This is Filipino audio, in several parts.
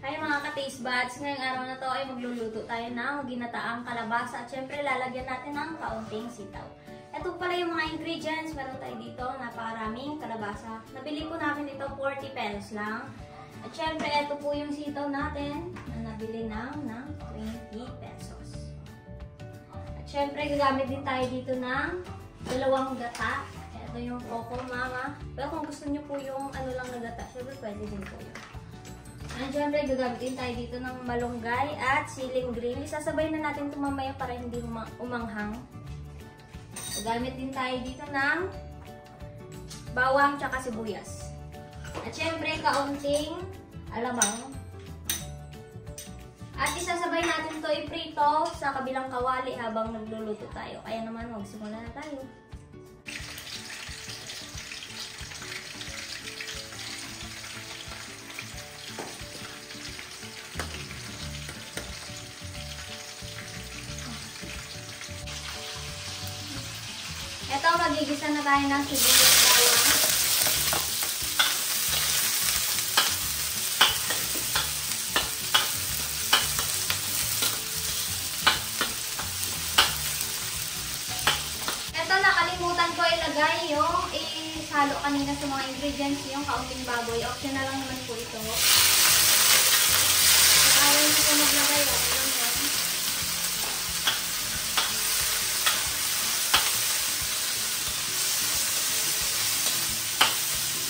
Hi mga ka-taste buds! Ngayong araw na to ay magluluto tayo ng ginataang kalabasa at syempre lalagyan natin ng kaunting sitaw. Ito pala yung mga ingredients. Meron tayo dito napakaraming kalabasa. Nabili po namin ito 40 pesos lang. At syempre ito po yung sitaw natin na nabili ng 20 pesos. At syempre gagamit din tayo dito ng dalawang gata. Ito yung Coco Mama. Pero kung gusto nyo po yung ano lang na gata, syempre pwede din po yun. At syempre, gagamitin tayo dito ng malunggay at siling green. Isasabay na natin ito mamaya para hindi umanghang. Gagamit din tayo dito ng bawang tsaka sibuyas. At syempre, kaunting alamang. At isasabay natin ito iprito sa kabilang kawali habang nagluluto tayo. Kaya naman, magsimula na tayo. Ito, magigisa na tayo ng sibuyas bawang. Ito, nakalimutan ko ilagay yung isalo kanina sa mga ingredients, yung kaunting baboy. Optional lang naman po ito. Ayaw nyo po maglagay, okay lang yan.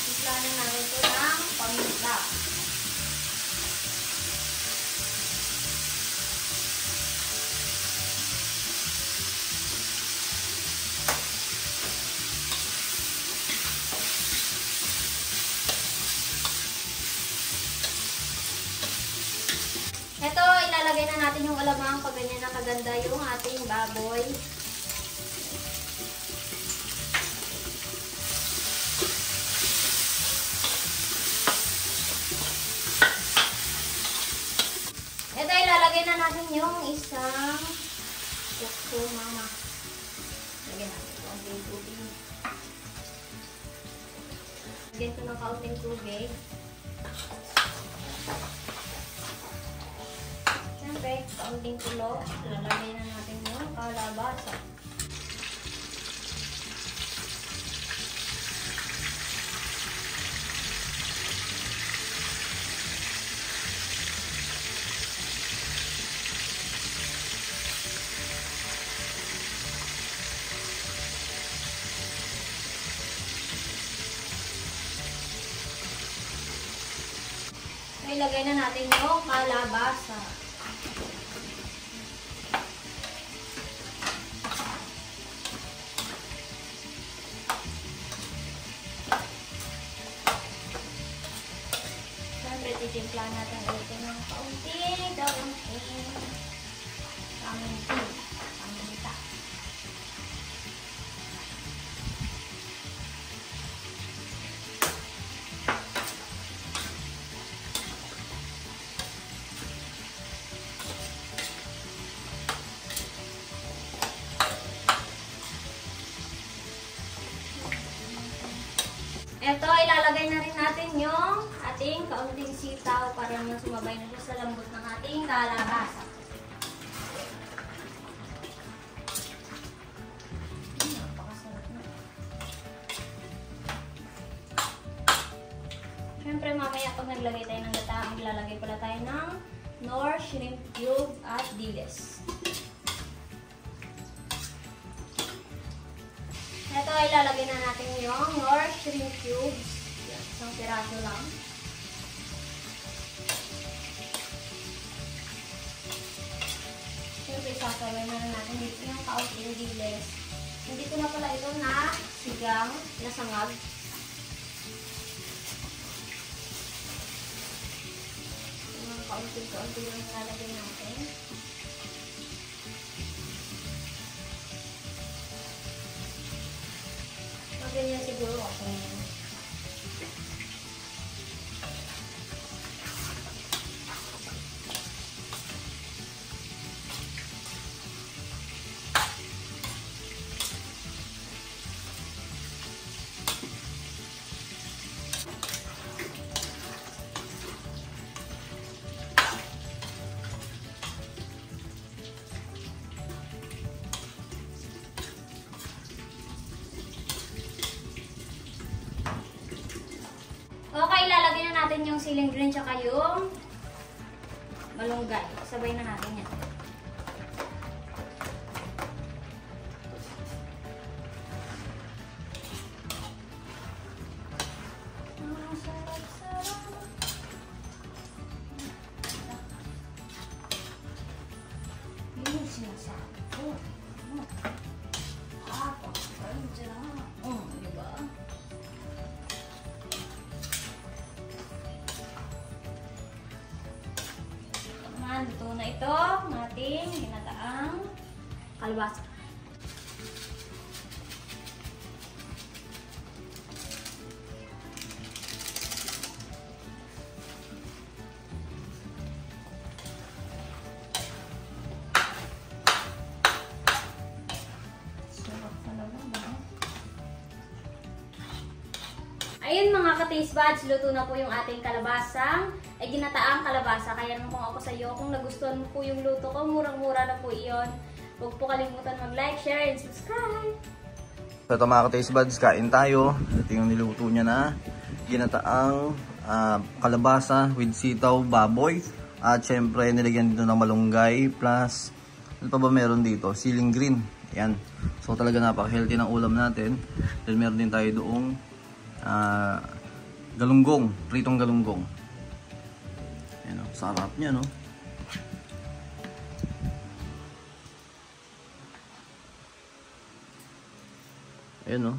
Iplanan natin ito ng paminta. Ito, ilalagay na natin yung alamang pag ganyan na kaganda yung ating baboy. Ito, ilalagay na natin yung isang Coco Mama. Lagyan natin kaunting tubig. Lagyan ito ng kaunting tubig. Siyempre, kaunting tulo. Ilalagay na natin yung kalabasa. Ilagay na natin yung kalabasa. Siyempre, titimpla natin ulit ng kaunting paminta. Ito, ilalagay na rin natin yung ating kaunting sitaw para naman sumabay na siya sa lambot ng ating kalabasa. Napakasarap na. Siyempre, mamaya pag naglagay tayo ng gata, maglalagay pala tayo ng Knorr shrimp cube at dilis. Ito, ilalagay na natin yung Knorr shrimp cubes. Yan, isang piraso lang. Siyempre, sasaway na natin dito yung kaunting dilis. Hindi ko na pala ito na sigang, nasangag. Yung kaunting-kaunting lang ilalagay natin. Ganyan siguro ako. yung siling green tsaka yung malunggay. Sabay na natin yan. Sinasabi ko. Pagkain dyan. Diba? Naman, luto na ito. Ating ginataang kalabasa. Ayun mga ka-taste buds, luto na po yung ating kalabasang ginataang kalabasa. Kaya naman kung ako sa iyo, kung nagustuhan mo po yung luto ko, murang-mura na po iyon. Huwag po kalimutan mag-like, share, and subscribe. So ito mga ka-taste buds, kain tayo. Ito yung niluto niya na ginataang kalabasa with sitaw, baboy. At syempre nilagyan dito ng malunggay plus ano pa ba meron dito? Siling green. Ayan. So talaga napaka-healthy ng ulam natin. Then meron din tayo doong galunggong, pritong galunggong. Ayan, sarap niya, no? Ayan, no?